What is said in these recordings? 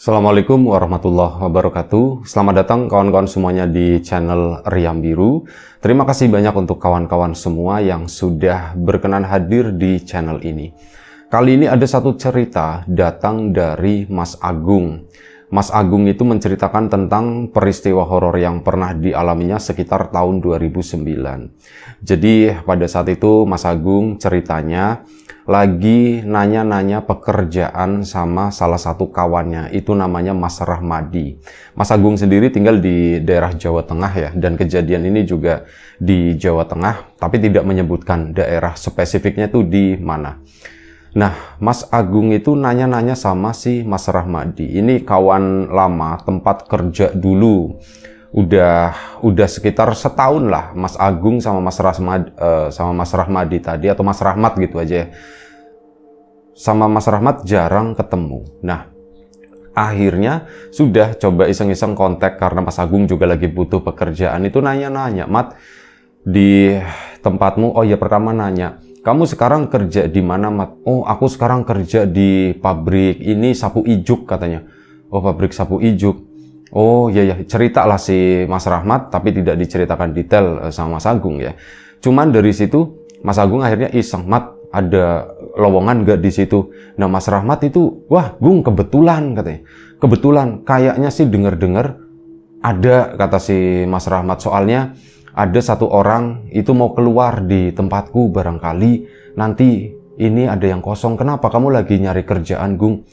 Assalamualaikum warahmatullahi wabarakatuh. Selamat datang kawan-kawan semuanya di channel Riam Biru. Terima kasih banyak untuk kawan-kawan semua yang sudah berkenan hadir di channel ini. Kali ini ada satu cerita datang dari Mas Agung. Mas Agung itu menceritakan tentang peristiwa horor yang pernah dialaminya sekitar tahun 2009. Jadi pada saat itu Mas Agung ceritanya lagi nanya-nanya pekerjaan sama salah satu kawannya, itu namanya Mas Rahmadi. Mas Agung sendiri tinggal di daerah Jawa Tengah ya, dan kejadian ini juga di Jawa Tengah, tapi tidak menyebutkan daerah spesifiknya itu di mana. Nah, Mas Agung itu nanya-nanya sama si Mas Rahmadi. Ini kawan lama, tempat kerja dulu. Udah sekitar setahun lah Mas Agung sama Mas Rahmadi tadi, atau Mas Rahmat gitu aja ya. Sama Mas Rahmat jarang ketemu. Nah, akhirnya sudah coba iseng-iseng kontak karena Mas Agung juga lagi butuh pekerjaan. Itu nanya-nanya, "Mat, di tempatmu?" Oh ya, pertama nanya, "Kamu sekarang kerja di mana, Mat?" "Oh, aku sekarang kerja di pabrik ini sapu ijuk," katanya. "Oh, pabrik sapu ijuk." Oh iya ya, ceritalah si Mas Rahmat, tapi tidak diceritakan detail sama Mas Agung ya. Cuman dari situ Mas Agung akhirnya iseng, "Mat, ada lowongan gak di situ?" Nah, Mas Rahmat itu, "Wah, Gung, kebetulan," katanya. "Kebetulan, kayaknya sih denger-denger ada," kata si Mas Rahmat. "Soalnya ada satu orang itu mau keluar di tempatku, barangkali nanti ini ada yang kosong." "Kenapa? Kamu lagi nyari kerjaan, Gung?"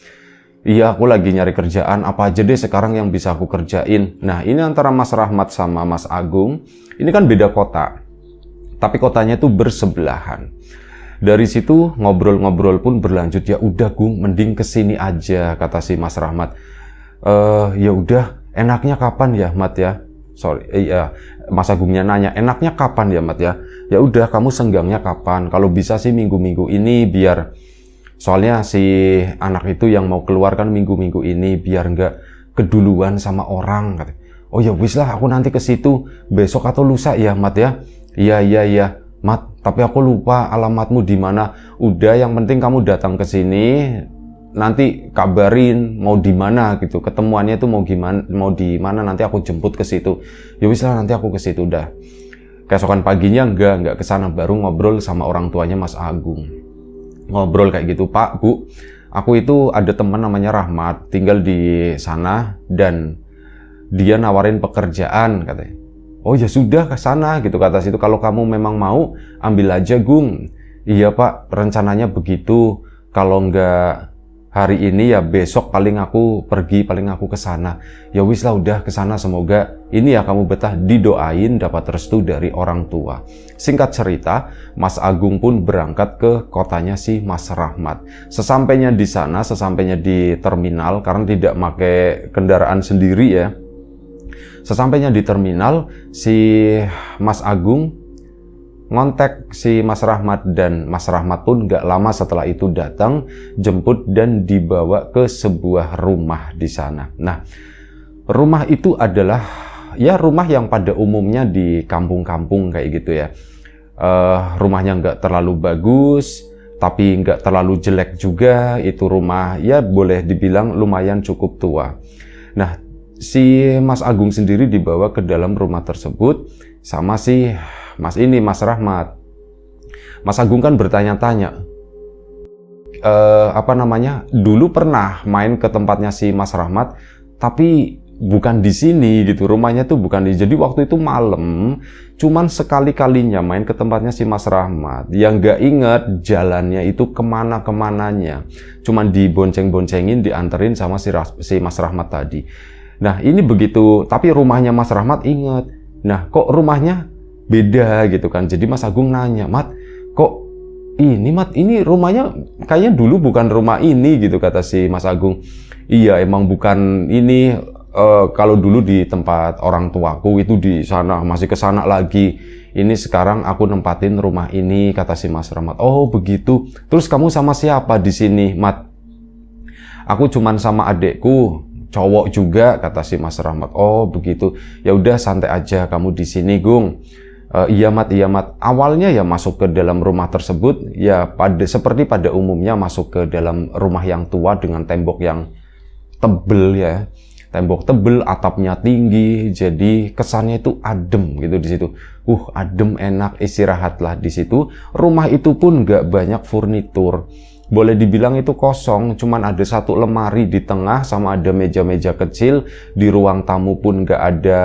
"Iya, aku lagi nyari kerjaan, apa aja deh sekarang yang bisa aku kerjain." Nah, ini antara Mas Rahmat sama Mas Agung, ini kan beda kota, tapi kotanya tuh bersebelahan. Dari situ ngobrol-ngobrol pun berlanjut. "Ya udah, Gung, mending kesini aja," kata si Mas Rahmat. Ya udah, enaknya kapan ya, Mat ya?" Mas Agungnya nanya, "Enaknya kapan ya, Mat ya?" "Ya udah, kamu senggangnya kapan? Kalau bisa sih minggu-minggu ini, biar soalnya si anak itu yang mau keluar kan minggu-minggu ini, biar nggak keduluan sama orang," katanya. "Oh ya wis lah, aku nanti ke situ besok atau lusa ya, Mat ya." Iya, Mat, tapi aku lupa alamatmu di mana." "Udah, yang penting kamu datang ke sini, nanti kabarin mau di mana gitu. Ketemuannya itu mau di mana, nanti aku jemput ke situ." "Ya wis lah, nanti aku ke situ." Dah. Keesokan paginya enggak ke sana, baru ngobrol sama orang tuanya Mas Agung. Ngobrol kayak gitu, "Pak, Bu, aku itu ada teman namanya Rahmat, tinggal di sana dan dia nawarin pekerjaan," katanya. "Oh ya sudah, ke sana," gitu kata situ. "Kalau kamu memang mau, ambil aja, Gung." "Iya, Pak, rencananya begitu. Kalau nggak hari ini ya besok paling aku pergi, paling aku ke sana." "Ya wis lah, udah ke sana, semoga ini ya kamu betah, didoain dapat restu dari orang tua." Singkat cerita, Mas Agung pun berangkat ke kotanya si Mas Rahmat. Sesampainya di sana, sesampainya di terminal, karena tidak pakai kendaraan sendiri ya. Sesampainya di terminal, si Mas Agung ngontek si Mas Rahmat, dan Mas Rahmat pun gak lama setelah itu datang, jemput dan dibawa ke sebuah rumah di sana. Nah, rumah itu adalah ya rumah yang pada umumnya di kampung-kampung kayak gitu ya. Rumahnya nggak terlalu bagus, tapi nggak terlalu jelek juga. Itu rumah ya boleh dibilang lumayan cukup tua. Nah, si Mas Agung sendiri dibawa ke dalam rumah tersebut sama si Mas Rahmat. Mas Agung kan bertanya-tanya, dulu pernah main ke tempatnya si Mas Rahmat, tapi bukan di sini gitu, rumahnya tuh bukan di. Jadi waktu itu malam, cuman sekali-kalinya main ke tempatnya si Mas Rahmat. Yang gak inget jalannya itu kemana-kemananya, cuman dibonceng-boncengin, dianterin sama si Mas Rahmat tadi. Nah, ini begitu, tapi rumahnya Mas Rahmat inget. Nah, kok rumahnya beda gitu kan. Jadi Mas Agung nanya, "Mat, kok ini rumahnya kayaknya dulu bukan rumah ini," gitu kata si Mas Agung. "Iya, emang bukan ini. Kalau dulu di tempat orang tuaku itu di sana, masih ke sana lagi. Ini sekarang aku nempatin rumah ini," kata si Mas Rahmat. "Oh begitu. Terus kamu sama siapa di sini, Mat?" "Aku cuman sama adekku, cowok juga," kata si Mas Rahmat. "Oh begitu. Ya udah, santai aja kamu di sini, Gung." Iya, Mat. Awalnya ya masuk ke dalam rumah tersebut ya seperti pada umumnya masuk ke dalam rumah yang tua dengan tembok yang tebel ya. Tembok tebel, atapnya tinggi, jadi kesannya itu adem gitu di situ. Adem, enak, istirahatlah di situ. Rumah itu pun nggak banyak furnitur. Boleh dibilang itu kosong, cuman ada satu lemari di tengah sama ada meja-meja kecil. Di ruang tamu pun nggak ada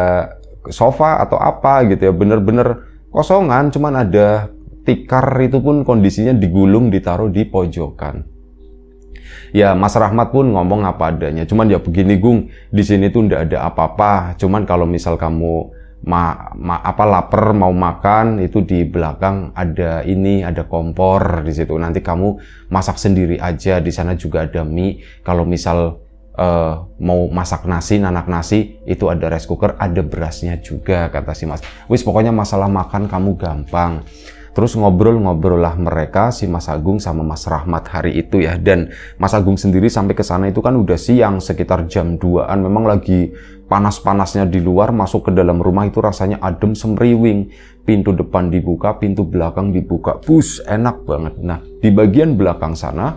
sofa atau apa gitu ya. Bener-bener kosongan, cuman ada tikar itu pun kondisinya digulung, ditaruh di pojokan. Ya Mas Rahmat pun ngomong apa adanya. Cuman ya begini Gung, di sini tuh ndak ada apa-apa. Cuman kalau misal kamu lapar mau makan, itu di belakang ada ada kompor di situ. Nanti kamu masak sendiri aja. Di sana juga ada mie. Kalau misal mau masak nasi, nanak nasi, itu ada rice cooker, ada berasnya juga kata si Mas. Wis pokoknya masalah makan kamu gampang. Terus ngobrol-ngobrol lah mereka, si Mas Agung sama Mas Rahmat hari itu ya. Dan Mas Agung sendiri sampai ke sana itu kan udah siang, sekitar jam 2-an. Memang lagi panas-panasnya di luar, masuk ke dalam rumah itu rasanya adem semriwing. Pintu depan dibuka, pintu belakang dibuka. Enak banget. Nah, di bagian belakang sana,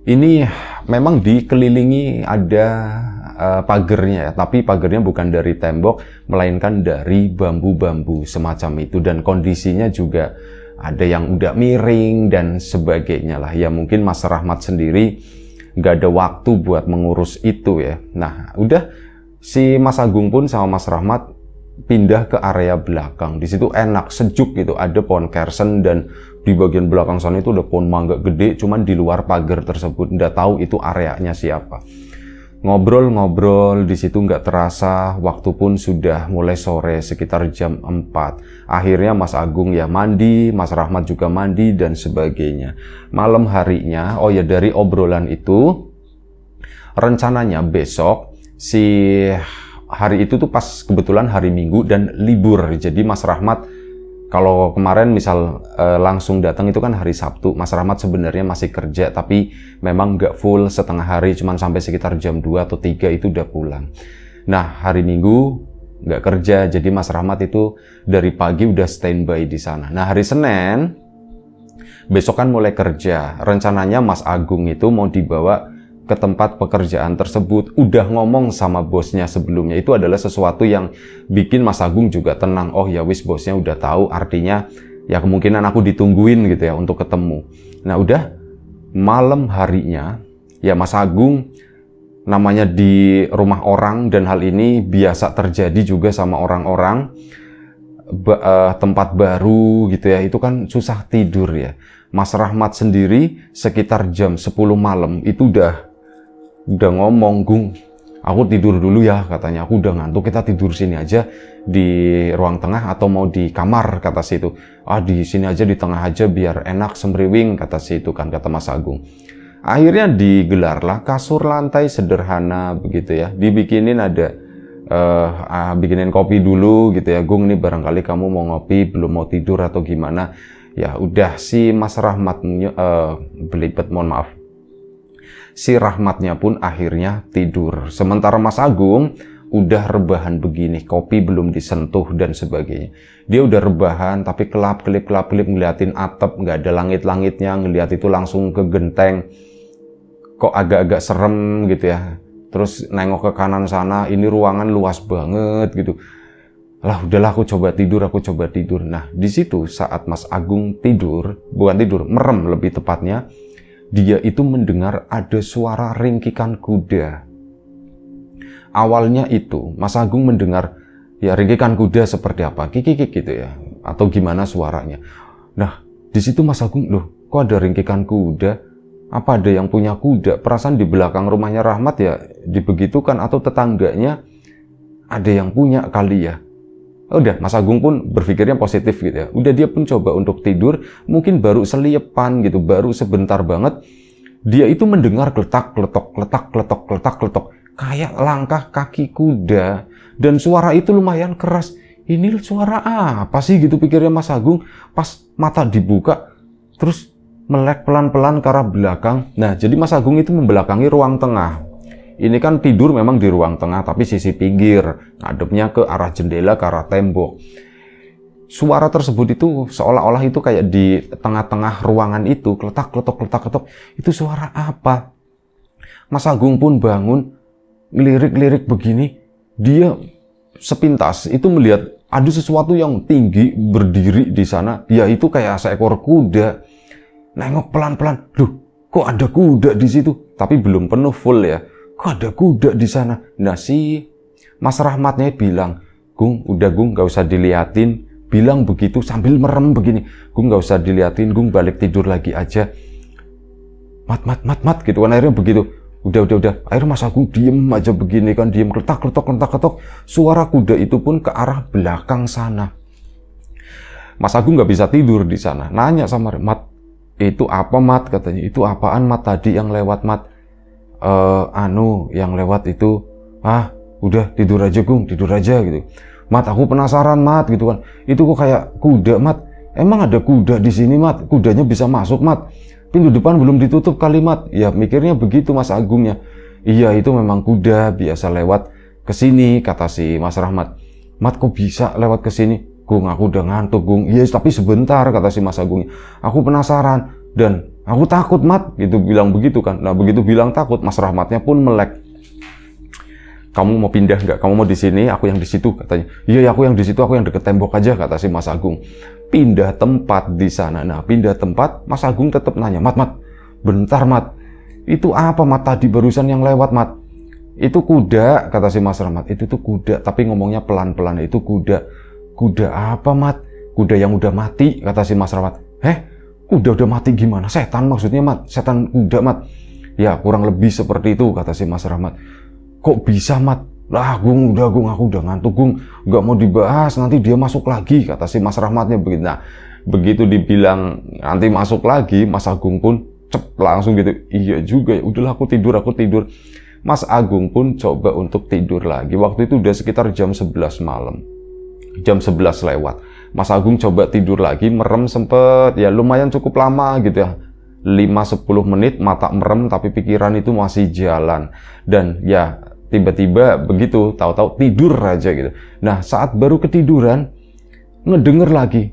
ini memang dikelilingi ada pagernya ya, tapi pagernya bukan dari tembok, melainkan dari bambu-bambu semacam itu, dan kondisinya juga ada yang udah miring dan sebagainya lah. Ya mungkin Mas Rahmat sendiri nggak ada waktu buat mengurus itu ya. Nah udah, si Mas Agung pun sama Mas Rahmat pindah ke area belakang. Di situ enak, sejuk gitu, ada pohon kersen, dan di bagian belakang sana itu ada pohon mangga gede, cuman di luar pagar tersebut. Nggak tahu itu areanya siapa. Ngobrol-ngobrol di situ nggak terasa, waktu pun sudah mulai sore, sekitar jam 4. Akhirnya Mas Agung ya mandi, Mas Rahmat juga mandi dan sebagainya. Malam harinya, dari obrolan itu, rencananya besok, hari itu tuh pas kebetulan hari Minggu dan libur. Jadi Mas Rahmat, kalau kemarin misal langsung datang itu kan hari Sabtu, Mas Rahmat sebenarnya masih kerja, tapi memang nggak full setengah hari, cuman sampai sekitar jam 2 atau 3 itu udah pulang. Nah, hari Minggu nggak kerja, jadi Mas Rahmat itu dari pagi udah standby di sana. Nah, hari Senin, besok kan mulai kerja. Rencananya Mas Agung itu mau dibawa ke tempat pekerjaan tersebut. Udah ngomong sama bosnya sebelumnya. Itu adalah sesuatu yang bikin Mas Agung juga tenang. Oh ya wis, bosnya udah tahu, artinya ya kemungkinan aku ditungguin gitu ya untuk ketemu. Nah udah, malam harinya ya Mas Agung, namanya di rumah orang, dan hal ini biasa terjadi juga sama orang-orang tempat baru gitu ya, itu kan susah tidur ya. Mas Rahmat sendiri sekitar jam 10 malam itu udah ngomong, Gung, aku tidur dulu ya katanya, aku udah ngantuk, kita tidur sini aja di ruang tengah atau mau di kamar, kata si itu. Di sini aja, di tengah aja biar enak semriwing, kata si itu kan, kata Mas Agung. Akhirnya digelarlah kasur lantai sederhana begitu ya, dibikinin bikinin kopi dulu gitu ya, Gung, ini barangkali kamu mau ngopi, belum mau tidur atau gimana. Ya udah, si Mas Rahmat si Rahmatnya pun akhirnya tidur. Sementara Mas Agung udah rebahan begini, kopi belum disentuh dan sebagainya. Dia udah rebahan tapi kelap-kelip ngeliatin atap, nggak ada langit-langitnya, ngeliat itu langsung ke genteng. Kok agak-agak serem gitu ya. Terus nengok ke kanan sana, ini ruangan luas banget gitu. Lah udahlah, aku coba tidur. Nah di situ saat Mas Agung merem lebih tepatnya, dia itu mendengar ada suara ringkikan kuda. Awalnya itu Mas Agung mendengar ya ringkikan kuda seperti apa, kikik gitu ya, atau gimana suaranya. Nah di situ Mas Agung, loh kok ada ringkikan kuda? Apa ada yang punya kuda? Perasaan di belakang rumahnya Rahmat ya dibegitukan, atau tetangganya ada yang punya kali ya. Udah, Mas Agung pun berpikirnya positif gitu ya. Udah, dia pun coba untuk tidur, mungkin baru seliepan gitu, baru sebentar banget. Dia itu mendengar kletak-kletok, kayak langkah kaki kuda. Dan suara itu lumayan keras. Ini suara apa sih gitu pikirnya Mas Agung. Pas mata dibuka, terus melek pelan-pelan ke arah belakang. Nah, jadi Mas Agung itu membelakangi ruang tengah. Ini kan tidur memang di ruang tengah, tapi sisi pinggir, ngadepnya ke arah jendela, ke arah tembok. Suara tersebut itu seolah-olah itu kayak di tengah-tengah ruangan itu, kletak-kletok, itu suara apa? Mas Agung pun bangun, ngelirik-lirik begini. Dia sepintas itu melihat ada sesuatu yang tinggi berdiri di sana. Ya itu kayak seekor kuda. Nengok pelan-pelan, loh kok ada kuda di situ? Tapi belum penuh full ya. Kok ada kuda di sana? Nah si Mas Rahmatnya bilang, Gung, udah Gung, gak usah diliatin. Bilang begitu sambil merem begini. Gung, gak usah diliatin, Gung, balik tidur lagi aja. Mat, gitu kan, akhirnya begitu. Udah. Akhirnya Mas Agung diem aja begini kan, diem, kletak. Suara kuda itu pun ke arah belakang sana. Mas Agung gak bisa tidur di sana. Nanya sama Mat, itu apa Mat? Katanya, itu apaan Mat tadi yang lewat Mat? Yang lewat itu, udah tidur aja Gung, tidur aja gitu. Mat, aku penasaran Mat gitu kan. Itu kok kayak kuda Mat. Emang ada kuda di sini Mat? Kudanya bisa masuk Mat? Pintu depan belum ditutup kali Mat. Ya mikirnya begitu Mas Agungnya. Iya itu memang kuda biasa lewat ke sini kata si Mas Rahmat. Mat kok bisa lewat ke sini? Gung, aku udah ngantuk Gung. Iya tapi sebentar kata si Mas Agungnya. Aku penasaran dan aku takut Mat. Gitu bilang begitu kan. Nah begitu bilang takut Mas Rahmatnya pun melek. Kamu mau pindah nggak? Kamu mau di sini? Aku yang di situ katanya. Iya aku yang di situ. Aku yang deket tembok aja kata si Mas Agung. Pindah tempat di sana. Nah pindah tempat Mas Agung tetap nanya. Mat, bentar Mat. Itu apa Mat tadi barusan yang lewat Mat? Itu kuda kata si Mas Rahmat. Itu tuh kuda. Tapi ngomongnya pelan-pelan. Itu kuda. Kuda apa Mat? Kuda yang udah mati kata si Mas Rahmat. Kuda udah mati gimana? Setan maksudnya Mat? Setan kuda Mat? Ya kurang lebih seperti itu kata si Mas Rahmat. Kok bisa Mat? Lah Gung, aku udah ngantuk Gung. Gak mau dibahas, nanti dia masuk lagi kata si Mas Rahmatnya begitu. Nah begitu dibilang nanti masuk lagi, Mas Agung pun langsung gitu. Iya juga ya, udahlah aku tidur. Mas Agung pun coba untuk tidur lagi. Waktu itu udah sekitar jam 11 malam. Jam 11 lewat. Mas Agung coba tidur lagi, merem sempet, ya lumayan cukup lama gitu ya. 5-10 menit mata merem tapi pikiran itu masih jalan. Dan ya tiba-tiba begitu, tahu-tahu tidur aja gitu. Nah saat baru ketiduran, ngedenger lagi.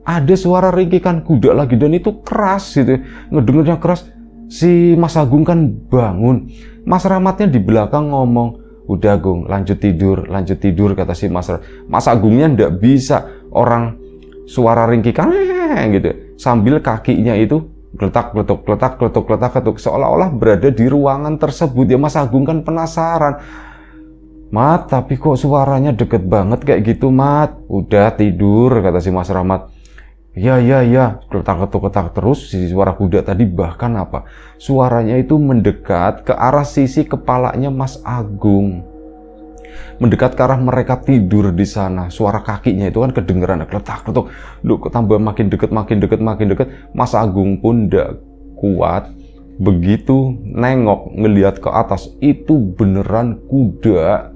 Ada suara ringkikan kuda lagi dan itu keras gitu. Ngedengernya keras. Si Mas Agung kan bangun. Mas Rahmatnya di belakang ngomong, udah Gung, lanjut tidur kata si Mas Agungnya ndak bisa orang suara ringkikan gitu sambil kakinya itu geletak seolah-olah berada di ruangan tersebut. Ya Mas Agung kan penasaran. Mat, tapi kok suaranya deket banget kayak gitu Mat? Udah tidur kata si Mas Rahmat. Ya, geletak terus si suara kuda tadi bahkan apa? Suaranya itu mendekat ke arah sisi kepalanya Mas Agung. Mendekat ke arah mereka tidur di sana. Suara kakinya itu kan kedengeran geletak. Duh, tambah makin deket. Mas Agung pun ndak kuat. Begitu nengok ngelihat ke atas itu beneran kuda.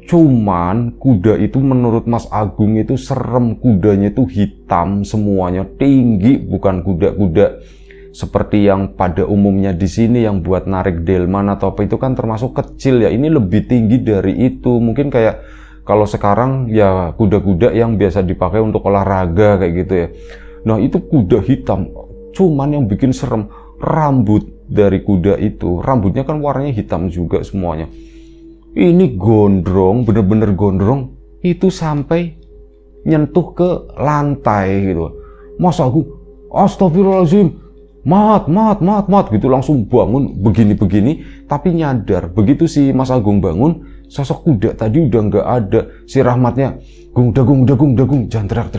Cuman kuda itu menurut Mas Agung itu serem, kudanya itu hitam semuanya, tinggi, bukan kuda-kuda seperti yang pada umumnya di sini yang buat narik delman atau apa itu kan termasuk kecil ya. Ini lebih tinggi dari itu. Mungkin kayak kalau sekarang ya kuda-kuda yang biasa dipakai untuk olahraga kayak gitu ya. Nah itu kuda hitam. Cuman yang bikin serem rambut dari kuda itu. Rambutnya kan warnanya hitam juga semuanya. Ini gondrong, bener-bener gondrong, itu sampai nyentuh ke lantai gitu. Mas Agung, astagfirullahaladzim, mat, gitu langsung bangun begini-begini, tapi nyadar. Begitu si Mas Agung bangun, sosok kuda tadi udah nggak ada. Si Rahmatnya, Gung, jangan teriak,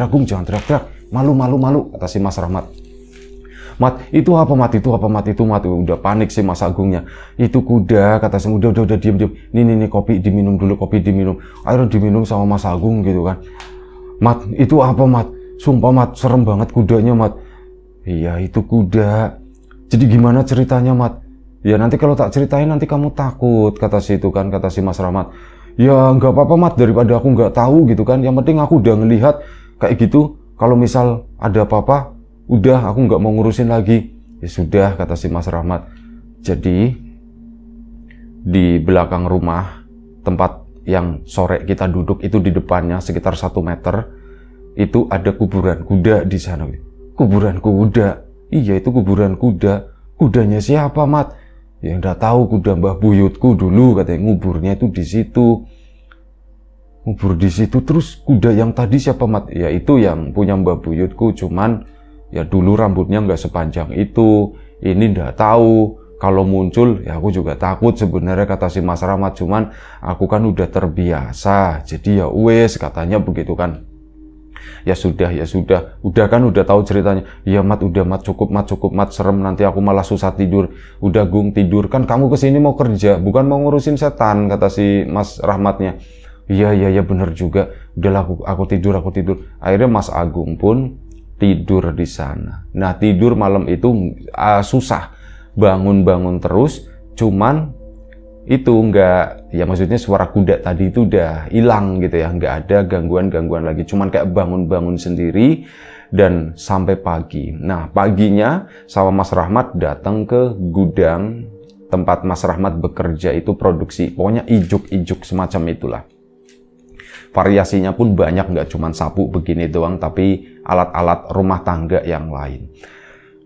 malu, kata si Mas Rahmat. Mat, itu apa Mat? Udah panik sih Mas Agungnya. Itu kuda, kata si udah diam. Nih, kopi diminum dulu, Air diminum sama Mas Agung gitu kan. Mat, itu apa Mat? Sumpah Mat, serem banget kudanya Mat. Iya, itu kuda. Jadi gimana ceritanya Mat? Ya nanti kalau tak ceritain nanti kamu takut, kata si Mas Rahmat. Ya nggak apa-apa Mat, daripada aku nggak tahu gitu kan. Yang penting aku udah ngelihat kayak gitu. Kalau misal ada apa-apa, udah aku nggak mau ngurusin lagi. Ya sudah, kata si Mas Rahmat. Jadi di belakang rumah tempat yang sore kita duduk itu di depannya sekitar 1 meter itu ada kuburan kuda di sana. Kuburan kuda? Iya itu kuburan kuda. Kudanya siapa Mat? Ya nggak tahu, kuda Mbah Buyutku dulu katanya nguburnya itu di situ. Ngubur di situ, terus kuda yang tadi siapa Mat? Ya itu yang punya Mbah Buyutku, cuman ya dulu rambutnya nggak sepanjang itu. Ini nggak tahu, kalau muncul ya aku juga takut sebenarnya kata si Mas Rahmat, cuman aku kan udah terbiasa. Jadi ya wes katanya begitu kan. Ya sudah, udah kan udah tahu ceritanya. Ya Mat, udah Mat, cukup Mat, serem nanti aku malah susah tidur. Udah Gung, tidur, kan kamu kesini mau kerja, bukan mau ngurusin setan, kata si Mas Rahmatnya. Iya bener juga. Udahlah aku tidur. Akhirnya Mas Agung pun tidur di sana. Nah, tidur malam itu susah. Bangun terus, cuman itu enggak, ya maksudnya suara kuda tadi itu udah hilang gitu ya, enggak ada gangguan lagi, cuman kayak bangun sendiri dan sampai pagi. Nah, paginya sama Mas Rahmat datang ke gudang tempat Mas Rahmat bekerja itu produksi, pokoknya ijuk semacam itulah. Variasinya pun banyak, nggak cuma sapu begini doang, tapi alat-alat rumah tangga yang lain.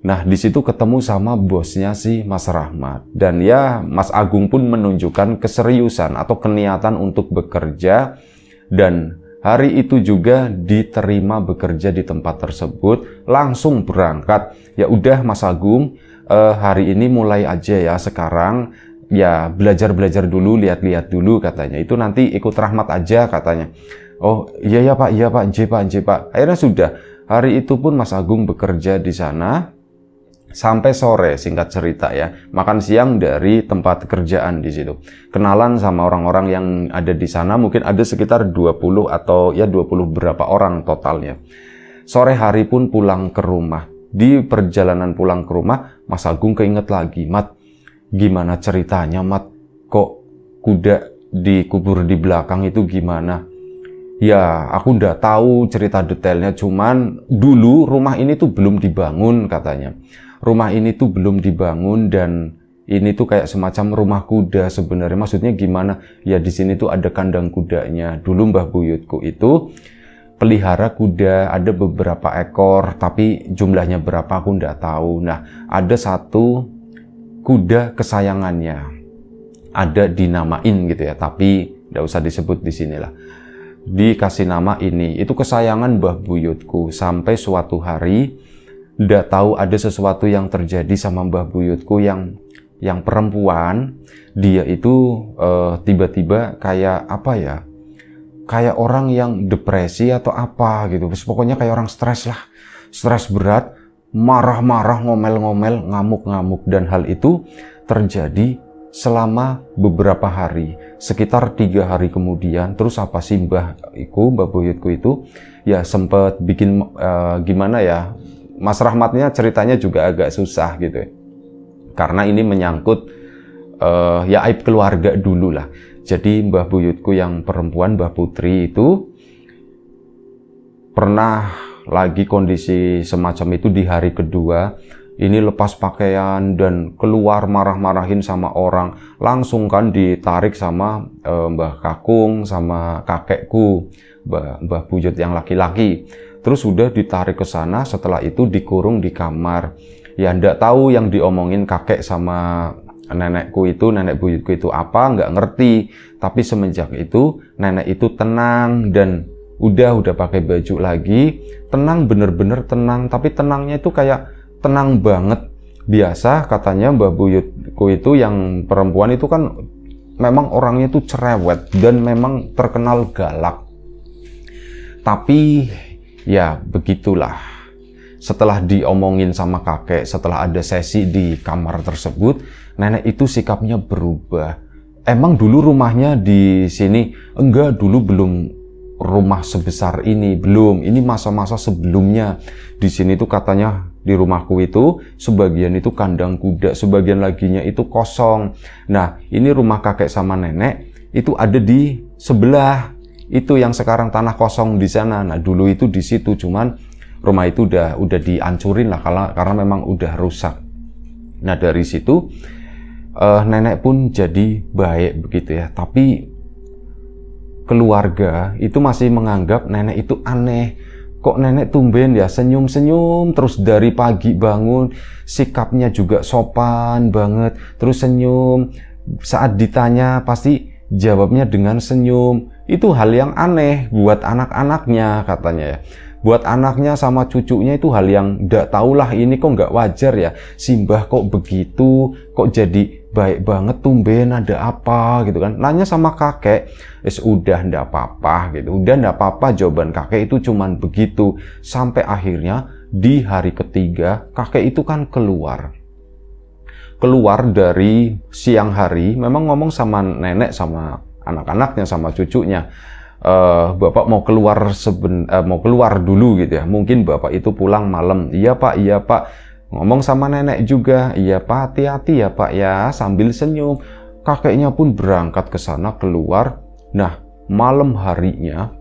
Nah, di situ ketemu sama bosnya si Mas Rahmat. Dan ya, Mas Agung pun menunjukkan keseriusan atau keniatan untuk bekerja. Dan hari itu juga diterima bekerja di tempat tersebut, langsung berangkat. Ya udah Mas Agung, hari ini mulai aja ya sekarang. Ya belajar dulu, lihat dulu katanya. Itu nanti ikut Rahmat aja katanya. Oh iya Pak, Nj Pak. Akhirnya sudah, hari itu pun Mas Agung bekerja di sana sampai sore, singkat cerita ya. Makan siang dari tempat kerjaan di situ. Kenalan sama orang-orang yang ada di sana, mungkin ada sekitar 20 atau ya 20 berapa orang totalnya. Sore hari pun pulang ke rumah. Di perjalanan pulang ke rumah, Mas Agung keinget lagi, Mat, gimana ceritanya Mat? Kok kuda dikubur di belakang itu gimana? Ya aku udah tahu cerita detailnya, cuman dulu rumah ini tuh belum dibangun katanya. Rumah ini tuh belum dibangun dan ini tuh kayak semacam rumah kuda sebenarnya. Maksudnya gimana? Ya di sini tuh ada kandang kudanya. Dulu Mbah Buyutku itu pelihara kuda, ada beberapa ekor, tapi jumlahnya berapa aku nggak tahu. Nah, ada satu kuda kesayangannya, ada dinamain gitu ya, tapi nggak usah disebut di sinilah. Dikasih nama ini, itu kesayangan Mbah Buyutku. Sampai suatu hari, nggak tahu ada sesuatu yang terjadi sama Mbah Buyutku yang perempuan. Dia itu tiba-tiba kayak apa ya? Kayak orang yang depresi atau apa gitu. Pokoknya kayak orang stres lah, stres berat. Marah-marah, ngomel-ngomel, ngamuk-ngamuk, dan hal itu terjadi selama beberapa hari, sekitar 3 hari kemudian. Terus apa sih Mbah Buyutku itu ya sempet bikin gimana ya, Mas Rahmatnya ceritanya juga agak susah gitu ya, karena ini menyangkut ya aib keluarga dulu lah. Jadi Mbah Buyutku yang perempuan, Mbah Putri itu pernah lagi kondisi semacam itu di hari kedua. Ini lepas pakaian dan keluar marah-marahin sama orang. Langsung kan ditarik sama Mbah Kakung sama kakekku, Mbah Buyut yang laki-laki. Terus udah ditarik ke sana, setelah itu dikurung di kamar. Ya ndak tahu yang diomongin kakek sama nenekku itu, nenek buyutku itu apa, nggak ngerti. Tapi semenjak itu nenek itu tenang dan udah pakai baju lagi, tenang, bener-bener tenang. Tapi tenangnya itu kayak tenang banget. Biasa katanya Mbah Buyutku itu yang perempuan itu kan memang orangnya tuh cerewet dan memang terkenal galak. Tapi ya begitulah. Setelah diomongin sama kakek, setelah ada sesi di kamar tersebut, nenek itu sikapnya berubah. Emang dulu rumahnya di sini? Enggak, dulu belum rumah sebesar ini, belum. Ini masa-masa sebelumnya. Di sini tuh katanya di rumahku itu sebagian itu kandang kuda, sebagian laginya itu kosong. Nah, ini rumah kakek sama nenek itu ada di sebelah. Itu yang sekarang tanah kosong di sana. Nah, dulu itu di situ, cuman rumah itu udah dihancurin lah karena memang udah rusak. Nah, dari situ nenek pun jadi baik begitu ya. Tapi keluarga itu masih menganggap nenek itu aneh. kok nenek tumben ya senyum-senyum terus dari pagi bangun, sikapnya juga sopan banget, terus senyum. Saat ditanya pasti jawabnya dengan senyum. Itu hal yang aneh buat anak-anaknya katanya ya. Buat anaknya sama cucunya itu hal yang nggak tahulah, ini kok nggak wajar ya. Simbah kok begitu, kok jadi baik banget tumben, ada apa gitu kan. Nanya sama kakek, udah ndak apa-apa gitu. Udah ndak apa-apa, jawaban kakek itu cuman begitu. Sampai akhirnya di hari ketiga kakek itu kan keluar dari siang hari, memang ngomong sama nenek, sama anak-anaknya, sama cucunya, bapak mau keluar dulu gitu ya, mungkin bapak itu pulang malam. Iya pak. Ngomong sama nenek juga, iya pak, hati-hati ya pak ya, sambil senyum. Kakeknya pun berangkat ke sana, keluar. Nah, malam harinya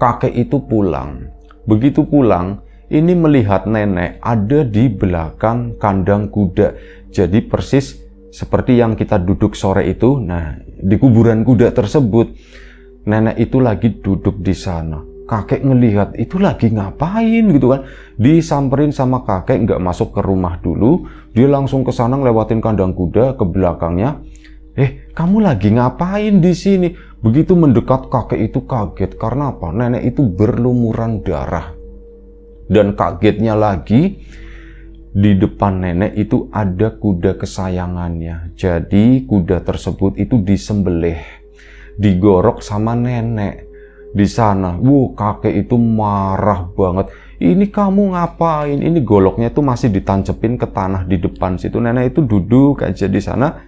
kakek itu pulang. Begitu pulang, ini melihat nenek ada di belakang kandang kuda. Jadi persis seperti yang kita duduk sore itu. Nah, di kuburan kuda tersebut, nenek itu lagi duduk di sana. Kakek ngelihat, itu lagi ngapain gitu kan. Disamperin sama kakek, nggak masuk ke rumah dulu. Dia langsung ke sana ngelewatin kandang kuda ke belakangnya. Kamu lagi ngapain di sini? Begitu mendekat, kakek itu kaget. Karena apa? Nenek itu berlumuran darah. Dan kagetnya lagi, di depan nenek itu ada kuda kesayangannya. Jadi kuda tersebut itu disembelih, digorok sama nenek di sana. Kakek itu marah banget. Ini kamu ngapain? Ini goloknya itu masih ditancepin ke tanah di depan situ. Nenek itu duduk aja di sana.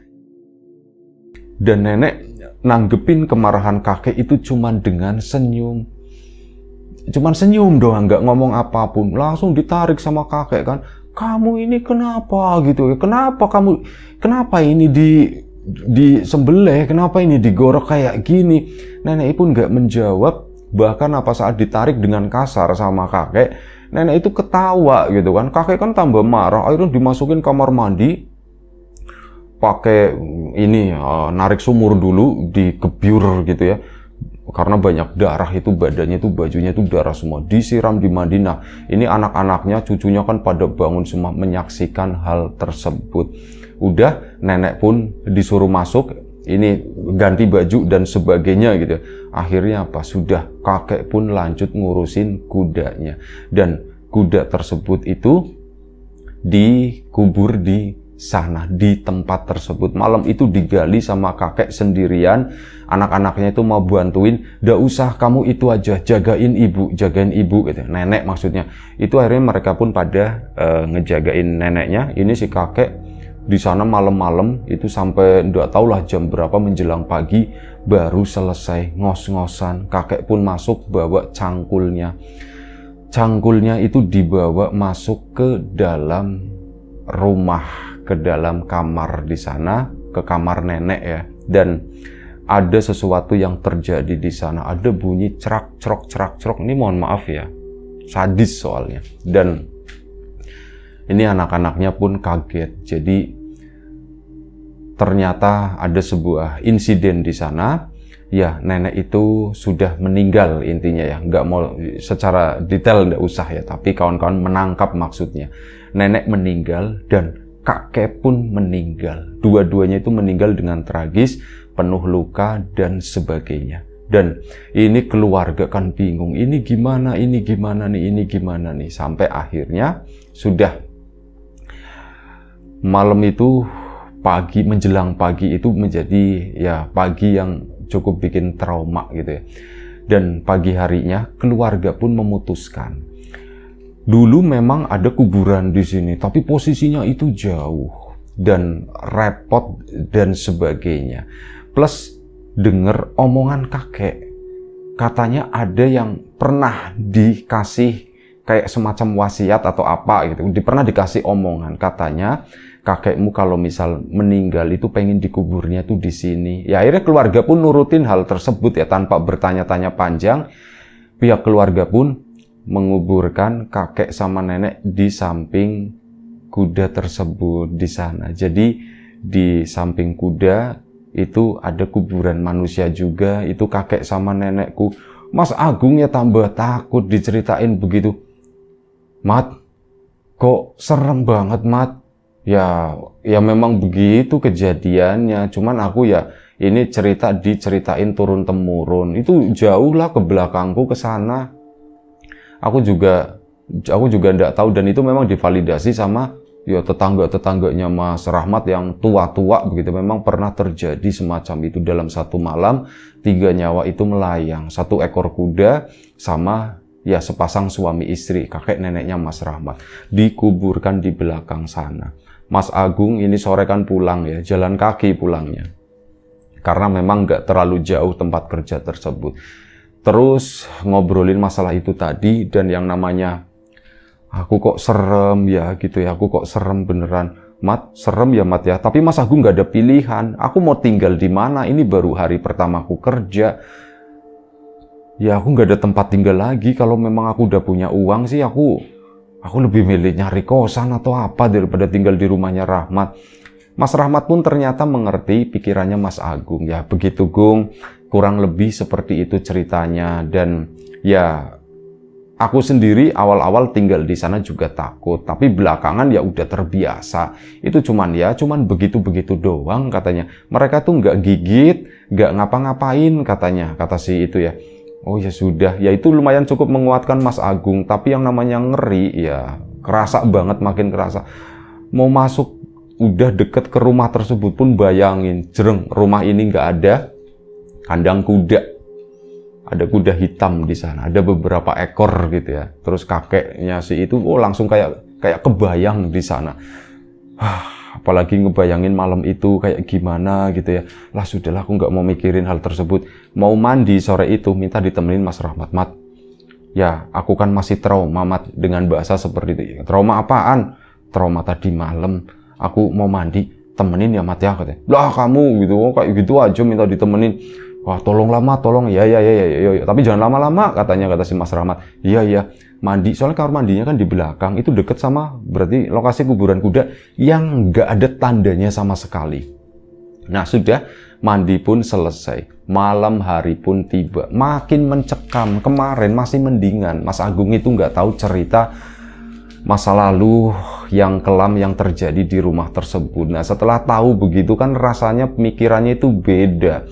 Dan nenek nanggepin kemarahan kakek itu cuman dengan senyum. Cuman senyum doang, nggak ngomong apapun. Langsung ditarik sama kakek kan. Kamu ini kenapa gitu ya? Kenapa ini disembelih? Kenapa ini digorok kayak gini? Nenek pun nggak menjawab. Bahkan saat ditarik dengan kasar sama kakek, nenek itu ketawa gitu kan. Kakek kan tambah marah. Akhirnya dimasukin kamar mandi. Pakai narik sumur dulu, dikebyur gitu ya. Karena banyak darah, itu badannya itu, bajunya itu darah semua, disiram di mandi. Nah, ini anak-anaknya, cucunya kan pada bangun semua menyaksikan hal tersebut. Udah, nenek pun disuruh masuk, ini ganti baju dan sebagainya gitu. Akhirnya sudah, kakek pun lanjut ngurusin kudanya. Dan kuda tersebut itu dikubur di sana, di tempat tersebut. Malam itu digali sama kakek sendirian. Anak-anaknya itu mau bantuin, "Nggak usah, kamu itu aja, jagain ibu gitu." Nenek maksudnya. Itu akhirnya mereka pun pada ngejagain neneknya. Ini si kakek di sana malam-malam itu sampai nggak tahulah jam berapa menjelang pagi baru selesai ngos-ngosan. Kakek pun masuk bawa cangkulnya. Cangkulnya itu dibawa masuk ke dalam rumah, ke dalam kamar di sana, ke kamar nenek ya. Dan ada sesuatu yang terjadi di sana. Ada bunyi cerak cerok. Ini mohon maaf ya, sadis soalnya. Dan ini anak-anaknya pun kaget. Jadi ternyata ada sebuah insiden di sana. Ya, nenek itu sudah meninggal intinya ya. Nggak mau secara detail, nggak usah ya. Tapi kawan-kawan menangkap maksudnya. Nenek meninggal dan kakek pun meninggal. Dua-duanya itu meninggal dengan tragis, penuh luka dan sebagainya. Dan ini keluarga kan bingung, ini gimana nih. Sampai akhirnya sudah malam itu, menjelang pagi itu menjadi ya pagi yang cukup bikin trauma gitu ya. Dan pagi harinya keluarga pun memutuskan, dulu memang ada kuburan di sini, tapi posisinya itu jauh dan repot dan sebagainya. Plus denger omongan kakek, katanya ada yang pernah dikasih kayak semacam wasiat atau apa gitu. Pernah dikasih omongan, katanya kakekmu kalau misal meninggal itu pengen dikuburnya tuh di sini. Ya akhirnya keluarga pun nurutin hal tersebut ya, tanpa bertanya-tanya panjang. Pihak keluarga pun menguburkan kakek sama nenek di samping kuda tersebut di sana. Jadi di samping kuda itu ada kuburan manusia juga. Itu kakek sama nenekku Mas Agung ya tambah takut diceritain begitu. Mat, kok serem banget, Mat? Ya memang begitu kejadiannya. Cuman aku ya ini diceritain turun temurun. Itu jauh lah ke belakangku ke sana. Aku juga enggak tahu, dan itu memang divalidasi sama ya tetangga-tetangganya Mas Rahmat yang tua-tua begitu. Memang pernah terjadi semacam itu dalam satu malam, 3 nyawa itu melayang, 1 ekor kuda sama ya sepasang suami istri, kakek neneknya Mas Rahmat, dikuburkan di belakang sana. Mas Agung ini sore kan pulang ya, jalan kaki pulangnya. Karena memang nggak terlalu jauh tempat kerja tersebut. Terus ngobrolin masalah itu tadi, dan yang namanya aku kok serem ya gitu ya, aku kok serem beneran. Mat, serem ya Mat ya, tapi Mas Agung nggak ada pilihan. Aku mau tinggal di mana? Ini baru hari pertama aku kerja. Ya aku nggak ada tempat tinggal lagi. Kalau memang aku udah punya uang sih, aku lebih milih nyari kosan atau apa daripada tinggal di rumahnya Rahmat. Mas Rahmat pun ternyata mengerti pikirannya Mas Agung. Ya begitu Gung, kurang lebih seperti itu ceritanya. Dan ya aku sendiri awal-awal tinggal di sana juga takut, tapi belakangan ya udah terbiasa. Itu cuman begitu-begitu doang katanya. Mereka tuh nggak gigit, nggak ngapa-ngapain katanya, kata si itu ya. Oh ya sudah, ya itu lumayan cukup menguatkan Mas Agung. Tapi yang namanya ngeri ya kerasa banget, makin kerasa. Mau masuk udah deket ke rumah tersebut pun bayangin, jereng, rumah ini nggak ada kandang kuda. Ada kuda hitam di sana, ada beberapa ekor gitu ya. Terus kakeknya si itu langsung kayak kebayang di sana. Apalagi ngebayangin malam itu kayak gimana gitu ya. Lah sudahlah, aku nggak mau mikirin hal tersebut. Mau mandi sore itu minta ditemenin Mas Rahmat. Mat, ya aku kan masih trauma Mat, dengan bahasa seperti itu. Trauma apaan? Trauma tadi malam. Aku mau mandi, temenin ya Mat ya katanya. Lah kamu gitu, kayak gitu aja minta ditemenin. Wah tolong lama, tolong ya. Tapi jangan lama-lama katanya, kata si Mas Rahmat. Iya, mandi. Soalnya kamar mandinya kan di belakang, itu deket sama berarti lokasi kuburan kuda yang nggak ada tandanya sama sekali. Nah sudah, mandi pun selesai. Malam hari pun tiba. Makin mencekam. Kemarin masih mendingan. Mas Agung itu nggak tahu cerita masa lalu yang kelam yang terjadi di rumah tersebut. Nah setelah tahu begitu kan rasanya pemikirannya itu beda.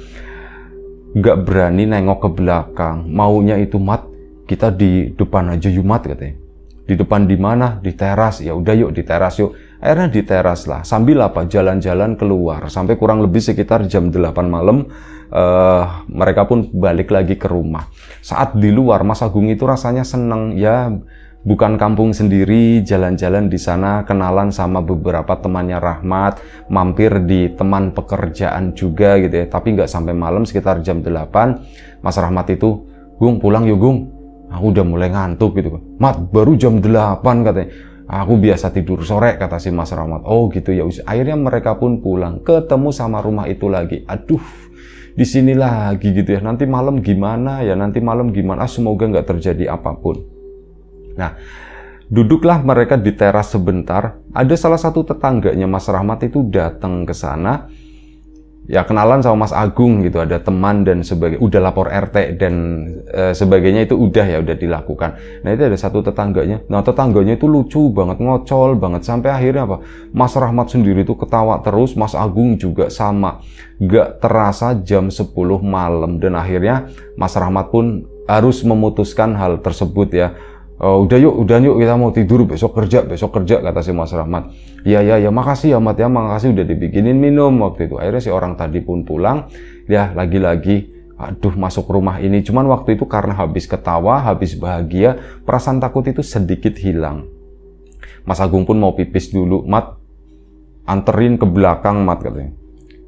Gak berani nengok ke belakang. Maunya itu Mat, kita di depan aja yuk Mat katanya. Di depan di mana? Di teras. Ya udah yuk di teras yuk. Akhirnya di teras lah. Sambil apa? Jalan-jalan keluar. Sampai kurang lebih sekitar jam 8 malam. Mereka pun balik lagi ke rumah. Saat di luar Mas Agung itu rasanya seneng ya. Bukan kampung sendiri, jalan-jalan di sana, kenalan sama beberapa temannya Rahmat, mampir di teman pekerjaan juga gitu ya. Tapi nggak sampai malam, sekitar jam 8, Mas Rahmat itu, Gung pulang yuk Gung. Aku udah mulai ngantuk gitu. Mat, baru jam 8 katanya. Aku biasa tidur sore, kata si Mas Rahmat. Oh gitu ya. Akhirnya mereka pun pulang, ketemu sama rumah itu lagi. Aduh, di sini lagi gitu ya. Nanti malam gimana ya? Nanti malam gimana? Semoga nggak terjadi apapun. Nah, duduklah mereka di teras sebentar. Ada salah satu tetangganya Mas Rahmat itu datang ke sana. Ya kenalan sama Mas Agung gitu, ada teman dan sebagainya. Udah lapor RT dan sebagainya itu udah dilakukan. Nah itu ada satu tetangganya. Nah tetangganya itu lucu banget, ngocol banget. Sampai akhirnya apa? Mas Rahmat sendiri itu ketawa terus, Mas Agung juga sama. Gak terasa jam 10 malam. Dan akhirnya Mas Rahmat pun harus memutuskan hal tersebut ya. Udah yuk kita mau tidur, besok kerja kata si Mas Rahmat. Ya makasih ya Mat ya, makasih udah dibikinin minum waktu itu. Akhirnya si orang tadi pun pulang. Ya lagi-lagi aduh masuk rumah ini. Cuman waktu itu karena habis ketawa, habis bahagia, perasaan takut itu sedikit hilang. Mas Agung pun mau pipis dulu. Mat, anterin ke belakang Mat katanya.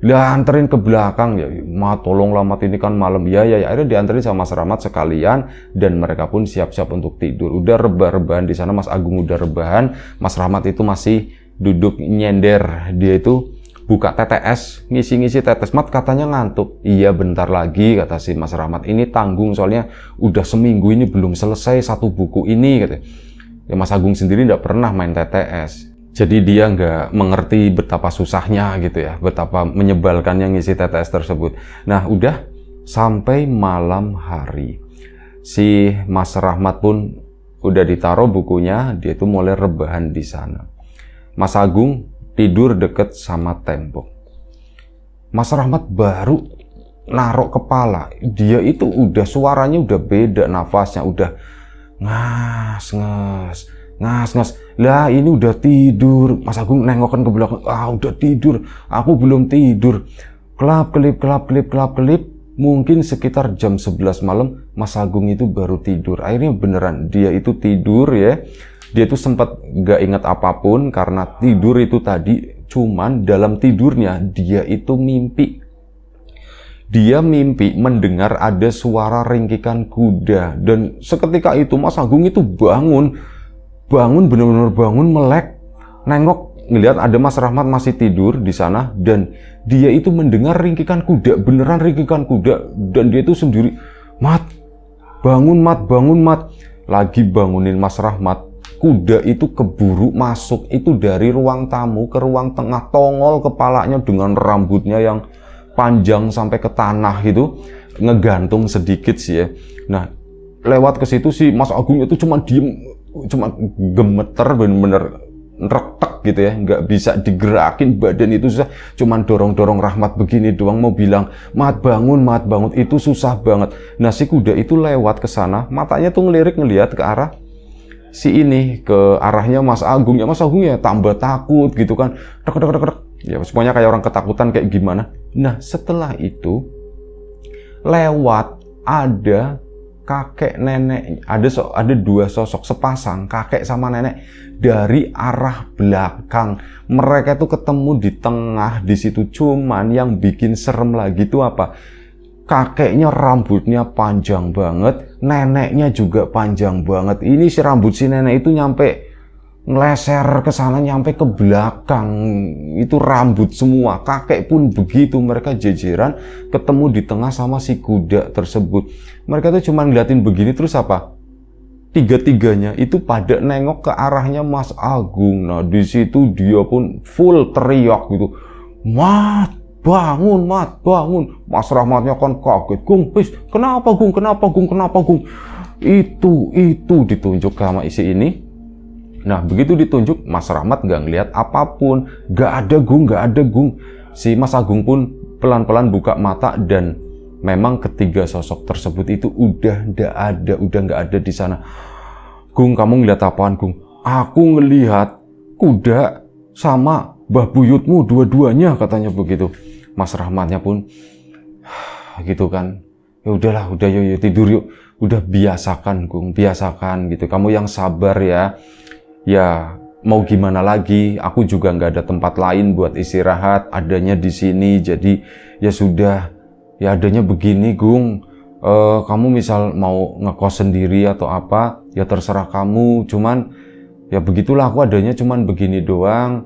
Lah anterin ke belakang ya, Mat tolonglah Mat ini kan malam. Ya akhirnya dianterin sama Mas Rahmat sekalian dan mereka pun siap-siap untuk tidur. Udah rebah-rebahan di sana, Mas Agung udah rebahan, Mas Rahmat itu masih duduk nyender. Dia itu buka TTS, ngisi-ngisi tetes. Mat katanya ngantuk. Iya bentar lagi kata si Mas Rahmat. Ini tanggung soalnya udah seminggu ini belum selesai satu buku ini katanya. Ya Mas Agung sendiri nggak pernah main TTS. Jadi dia nggak mengerti betapa susahnya gitu ya, betapa menyebalkannya ngisi TTS tersebut. Nah udah sampai malam hari. Si Mas Rahmat pun udah ditaruh bukunya, dia itu mulai rebahan di sana. Mas Agung tidur deket sama tembok. Mas Rahmat baru naruh kepala, dia itu udah suaranya udah beda, nafasnya udah ngas. Lah ini udah tidur. Mas Agung nengokin ke belakang, udah tidur, aku belum tidur. Kelap kelip. Mungkin sekitar jam 11 malam Mas Agung itu baru tidur. Akhirnya beneran dia itu tidur ya. Dia tuh sempat gak ingat apapun karena tidur itu tadi. Cuman dalam tidurnya dia itu mimpi. Dia mimpi mendengar ada suara ringkikan kuda. Dan seketika itu Mas Agung itu bangun, bener-bener bangun, melek, nengok, ngelihat ada Mas Rahmat masih tidur di sana, dan dia itu mendengar ringkikan kuda, beneran ringkikan kuda, dan dia itu sendiri, Mat, bangun Mat. Lagi bangunin Mas Rahmat, kuda itu keburu masuk itu dari ruang tamu ke ruang tengah, tongol kepalanya dengan rambutnya yang panjang sampai ke tanah itu, ngegantung sedikit sih ya. Nah, lewat ke situ si Mas Agung itu cuma diem, cuma gemeter, bener-bener retek gitu ya, nggak bisa digerakin badan itu susah, cuman dorong Rahmat begini doang, mau bilang Mat bangun, itu susah banget. Nah si kuda itu lewat ke sana, matanya tuh ngeliat ke arah si ini, ke arahnya Mas Agung ya. Mas Agung ya tambah takut gitu kan, dek ya, semuanya kayak orang ketakutan kayak gimana. Nah setelah itu lewat ada kakek nenek, ada dua sosok sepasang kakek sama nenek dari arah belakang. Mereka itu ketemu di tengah di situ. Cuman yang bikin serem lagi itu apa? Kakeknya rambutnya panjang banget, neneknya juga panjang banget. Ini si rambut si nenek itu nyampe ngeleser ke sana, nyampe ke belakang, itu rambut semua. Kakek pun begitu, mereka jejeran ketemu di tengah sama si kuda tersebut. Mereka tuh cuma ngeliatin begini, terus apa? Tiga-tiganya itu pada nengok ke arahnya Mas Agung. Nah di situ dia pun full teriak gitu, Mat, bangun. Mas Rahmatnya kan kaget, Gung, kenapa Gung? Itu ditunjuk sama isi ini. Nah begitu ditunjuk, Mas Rahmat gak ngeliat apapun, gak ada Gung. Si Mas Agung pun pelan-pelan buka mata, dan memang ketiga sosok tersebut itu udah gak ada di sana. Gung, kamu ngeliat apaan Gung? Aku ngelihat kuda sama Mbah Buyutmu dua-duanya, katanya begitu. Mas Rahmatnya pun gitu kan, ya udahlah, yuk tidur yuk, udah biasakan Gung, gitu, kamu yang sabar ya. Ya mau gimana lagi, aku juga nggak ada tempat lain buat istirahat, adanya di sini, jadi ya sudah, ya adanya begini Gung. Kamu misal mau ngekos sendiri atau apa, ya terserah kamu, cuman ya begitulah, aku adanya cuman begini doang.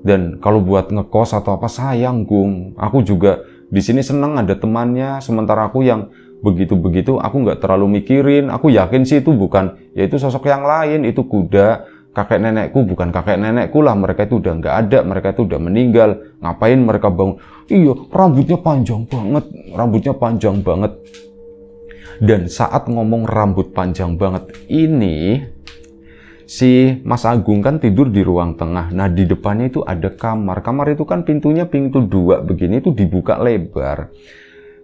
Dan kalau buat ngekos atau apa, sayang Gung, aku juga di sini seneng ada temannya, sementara aku yang begitu aku nggak terlalu mikirin. Aku yakin sih itu bukan, ya itu sosok yang lain, itu kuda. Kakek nenekku bukan kakek nenekku lah, mereka itu udah nggak ada, mereka itu udah meninggal. Ngapain mereka bangun? Iya, rambutnya panjang banget. Dan saat ngomong rambut panjang banget ini, si Mas Agung kan tidur di ruang tengah. Nah di depannya itu ada kamar itu kan pintunya pintu dua begini, itu dibuka lebar.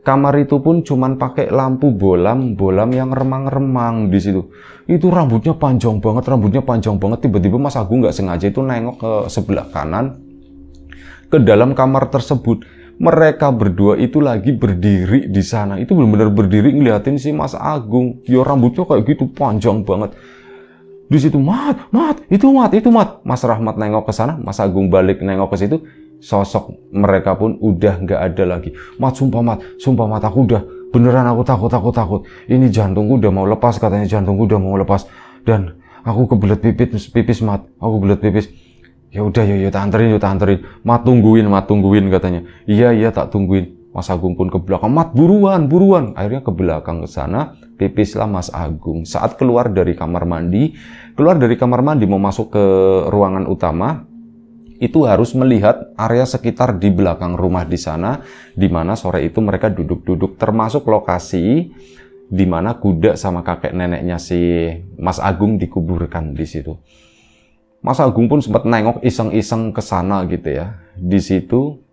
Kamar itu pun cuman pakai lampu bolam yang remang-remang di situ. Itu rambutnya panjang banget. Tiba-tiba Mas Agung nggak sengaja itu nengok ke sebelah kanan, ke dalam kamar tersebut. Mereka berdua itu lagi berdiri di sana. Itu benar-benar berdiri ngeliatin si Mas Agung. Ya rambutnya kayak gitu panjang banget. Di situ, Mat. Mas Rahmat nengok ke sana, Mas Agung balik nengok ke situ. Sosok mereka pun udah nggak ada lagi. Mat, sumpah mat, aku udah beneran, aku takut. Ini jantungku udah mau lepas, katanya jantungku udah mau lepas. Dan aku kebelet pipis Mat, aku kebelet pipis. Ya udah, ya tak anterin. Mat tungguin katanya. Iya tak tungguin. Mas Agung pun ke belakang, Mat buruan. Akhirnya ke belakang ke sana, pipislah Mas Agung. Saat keluar dari kamar mandi mau masuk ke ruangan utama, itu harus melihat area sekitar di belakang rumah di sana, di mana sore itu mereka duduk-duduk, termasuk lokasi di mana kuda sama kakek neneknya si Mas Agung dikuburkan di situ. Mas Agung pun sempat nengok iseng-iseng ke sana gitu ya. Di situ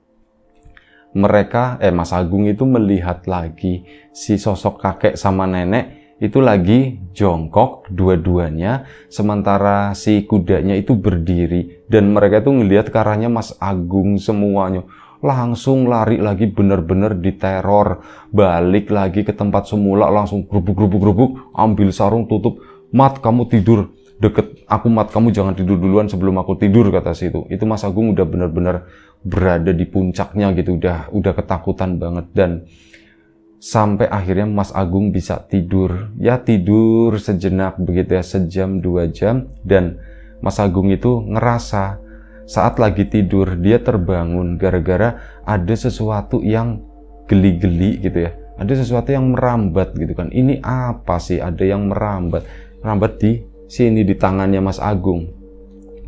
Mas Agung itu melihat lagi si sosok kakek sama nenek itu lagi jongkok dua-duanya, sementara si kudanya itu berdiri, dan mereka itu ngelihat ke arahnya Mas Agung semuanya. Langsung lari lagi, bener-bener diteror, balik lagi ke tempat semula, langsung gerubuk, ambil sarung tutup. Mat, kamu tidur deket aku, Mat, kamu jangan tidur duluan sebelum aku tidur, kata si itu Mas Agung udah bener-bener berada di puncaknya gitu, udah ketakutan banget. Dan sampai akhirnya Mas Agung bisa tidur, ya tidur sejenak begitu ya, sejam 2 jam, dan Mas Agung itu ngerasa saat lagi tidur dia terbangun gara-gara ada sesuatu yang geli-geli gitu ya, ada sesuatu yang merambat gitu kan. Ini apa sih, ada yang merambat di sini di tangannya Mas Agung.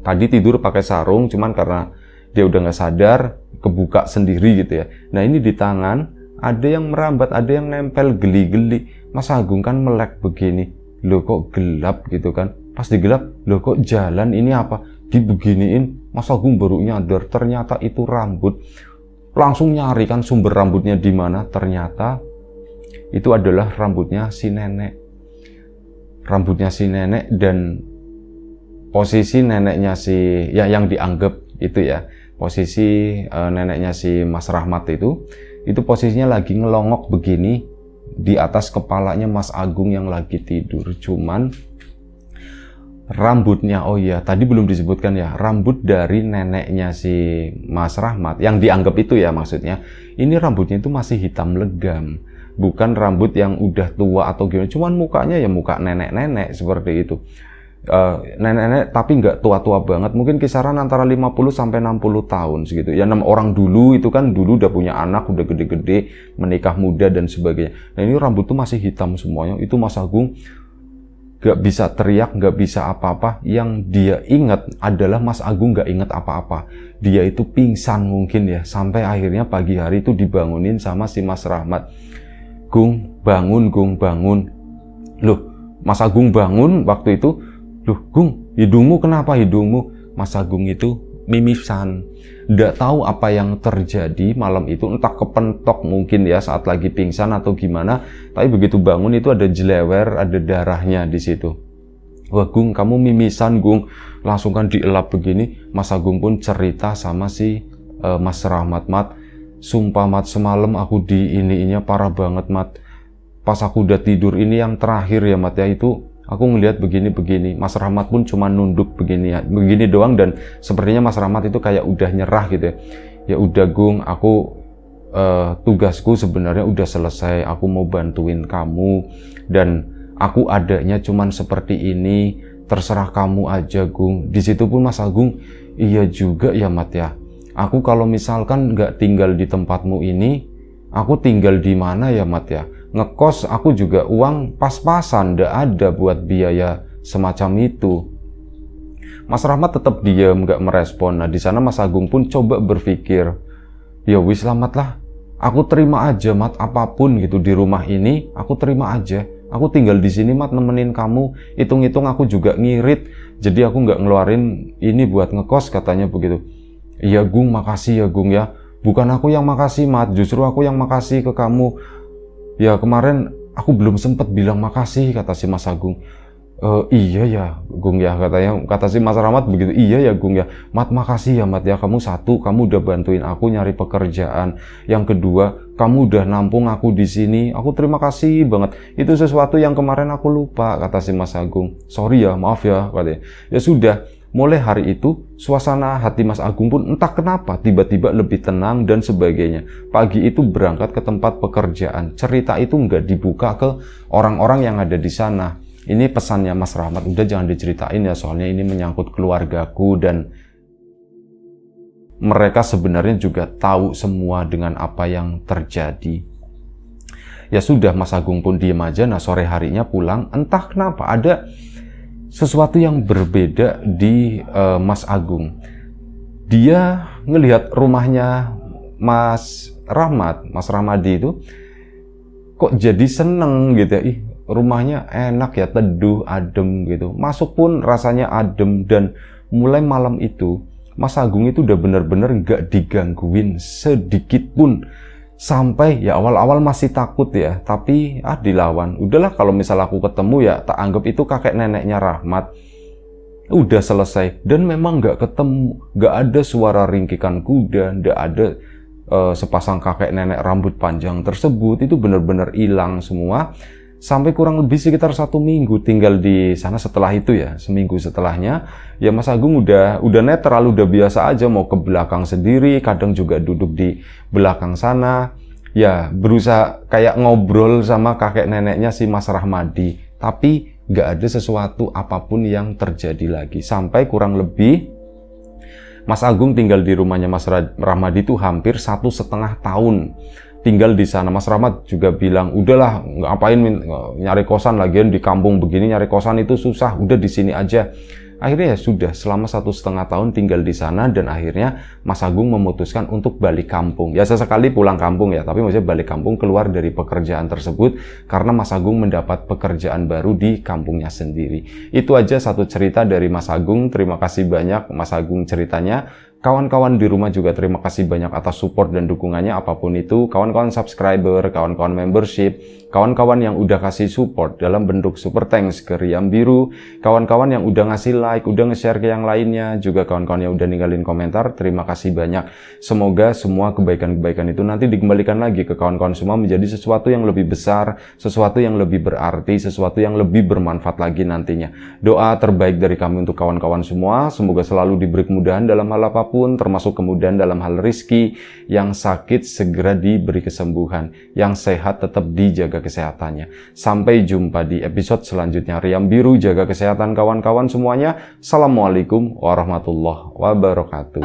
Tadi tidur pakai sarung, cuman karena dia udah nggak sadar kebuka sendiri gitu ya. Nah ini di tangan ada yang merambat, ada yang nempel, geli-geli. Mas Agung kan melek begini, loh kok gelap gitu kan. Pas digelap, loh kok jalan ini apa? Dibeginiin, Mas Agung baru nyadar ternyata itu rambut. Langsung nyari kan sumber rambutnya di mana. Ternyata itu adalah rambutnya si nenek. Rambutnya si nenek, dan posisi neneknya si yang dianggap itu ya, posisi neneknya si Mas Rahmat itu posisinya lagi ngelongok begini di atas kepalanya Mas Agung yang lagi tidur. Cuman rambutnya, oh iya tadi belum disebutkan ya, rambut dari neneknya si Mas Rahmat yang dianggap itu ya, maksudnya ini rambutnya itu masih hitam legam, bukan rambut yang udah tua atau gimana, cuman mukanya ya muka nenek-nenek seperti itu. Nenek-nenek tapi nggak tua-tua banget, mungkin kisaran antara 50 sampai 60 tahun segitu ya. Orang dulu itu kan dulu udah punya anak, udah gede-gede, menikah muda dan sebagainya. Nah ini rambut tuh masih hitam semuanya. Itu Mas Agung nggak bisa teriak, nggak bisa apa-apa. Yang dia ingat adalah Mas Agung nggak ingat apa-apa. Dia itu pingsan mungkin ya, sampai akhirnya pagi hari itu dibangunin sama si Mas Rahmat. Gung, bangun, Gung, bangun. Loh, Mas Agung bangun waktu itu. Loh, Gung, hidungmu kenapa hidungmu? Mas Agung itu mimisan. Nggak tahu apa yang terjadi malam itu, entah kepentok mungkin ya saat lagi pingsan atau gimana. Tapi begitu bangun itu ada jelewer, ada darahnya di situ. Wah, Gung, kamu mimisan, Gung. Langsung kan dielap begini. Mas Agung pun cerita sama si Mas Rahmat, Mat. Sumpah, Mat, semalam aku ininya parah banget, Mat. Pas aku udah tidur ini yang terakhir ya, Mat ya, itu aku ngelihat begini-begini. Mas Rahmat pun cuma nunduk begini ya, begini doang, dan sepertinya Mas Rahmat itu kayak udah nyerah gitu ya. Ya udah, Gung, aku tugasku sebenarnya udah selesai. Aku mau bantuin kamu dan aku adanya cuman seperti ini. Terserah kamu aja, Gung. Di situ pun Mas Agung, iya juga ya, Mat ya. Aku kalau misalkan nggak tinggal di tempatmu ini, aku tinggal di mana ya, Mat ya? Ngekos aku juga uang pas-pasan, nggak ada buat biaya semacam itu. Mas Rahmat tetap diam, nggak merespon. Nah di sana Mas Agung pun coba berpikir, ya wis selamat lah, aku terima aja, Mat, apapun gitu di rumah ini, aku terima aja. Aku tinggal di sini, Mat, nemenin kamu. Hitung-hitung aku juga ngirit, jadi aku nggak ngeluarin ini buat ngekos, katanya begitu. Iya, Gung, makasih ya, Gung ya. Bukan aku yang makasih, Mat, justru aku yang makasih ke kamu. Ya kemarin aku belum sempat bilang makasih, kata si Mas Agung. Iya ya, Gung ya, kata si Mas Rahmat begitu. Iya ya, Gung ya. Mat, makasih ya, Mat ya. Kamu satu, kamu udah bantuin aku nyari pekerjaan. Yang kedua, kamu udah nampung aku di sini. Aku terima kasih banget. Itu sesuatu yang kemarin aku lupa, kata si Mas Agung. Sorry ya, maaf ya, katanya. Ya sudah. Mulai hari itu, suasana hati Mas Agung pun entah kenapa tiba-tiba lebih tenang dan sebagainya. Pagi itu berangkat ke tempat pekerjaan. Cerita itu nggak dibuka ke orang-orang yang ada di sana. Ini pesannya Mas Rahmat, udah jangan diceritain ya, soalnya ini menyangkut keluargaku dan mereka sebenarnya juga tahu semua dengan apa yang terjadi. Ya sudah, Mas Agung pun diem aja. Nah sore harinya pulang, entah kenapa ada sesuatu yang berbeda di Mas Agung. Dia ngelihat rumahnya Mas Rahmat, Mas Ramadi itu kok jadi seneng gitu ya. Ih, rumahnya enak ya, teduh, adem gitu. Masuk pun rasanya adem, dan mulai malam itu Mas Agung itu udah bener-bener gak digangguin sedikit pun. Sampai ya awal-awal masih takut ya, tapi dilawan. Udahlah, kalau misal aku ketemu ya tak anggap itu kakek neneknya Rahmat. Udah selesai. Dan memang gak ketemu, gak ada suara ringkikan kuda, gak ada sepasang kakek nenek rambut panjang tersebut. Itu benar-benar hilang semua. Sampai kurang lebih sekitar 1 minggu tinggal di sana. Setelah itu ya, seminggu setelahnya, ya Mas Agung udah netral, udah biasa aja, mau ke belakang sendiri, kadang juga duduk di belakang sana. Ya berusaha kayak ngobrol sama kakek neneknya si Mas Rahmadi. Tapi nggak ada sesuatu apapun yang terjadi lagi. Sampai kurang lebih Mas Agung tinggal di rumahnya Mas Rahmadi itu hampir 1,5 tahun. Tinggal di sana. Mas Rahmat juga bilang, udahlah, ngapain nyari kosan, lagian di kampung begini nyari kosan itu susah, udah di sini aja. Akhirnya ya sudah, selama 1,5 tahun tinggal di sana, dan akhirnya Mas Agung memutuskan untuk balik kampung. Ya sesekali pulang kampung ya, tapi maksudnya balik kampung keluar dari pekerjaan tersebut karena Mas Agung mendapat pekerjaan baru di kampungnya sendiri. Itu aja satu cerita dari Mas Agung. Terima kasih banyak Mas Agung ceritanya. Kawan-kawan di rumah juga terima kasih banyak atas support dan dukungannya apapun itu. Kawan-kawan subscriber, kawan-kawan membership, kawan-kawan yang udah kasih support dalam bentuk super thanks ke Riam Biru, kawan-kawan yang udah ngasih like, udah nge-share ke yang lainnya, juga kawan-kawan yang udah ninggalin komentar, terima kasih banyak. Semoga semua kebaikan-kebaikan itu nanti dikembalikan lagi ke kawan-kawan semua menjadi sesuatu yang lebih besar, sesuatu yang lebih berarti, sesuatu yang lebih bermanfaat lagi nantinya. Doa terbaik dari kami untuk kawan-kawan semua, semoga selalu diberi kemudahan dalam hal apapun, termasuk kemudahan dalam hal rizki, yang sakit segera diberi kesembuhan, yang sehat tetap dijaga kesehatannya. Sampai jumpa di episode selanjutnya. Riam Biru, jaga kesehatan kawan-kawan semuanya. Assalamualaikum warahmatullahi wabarakatuh.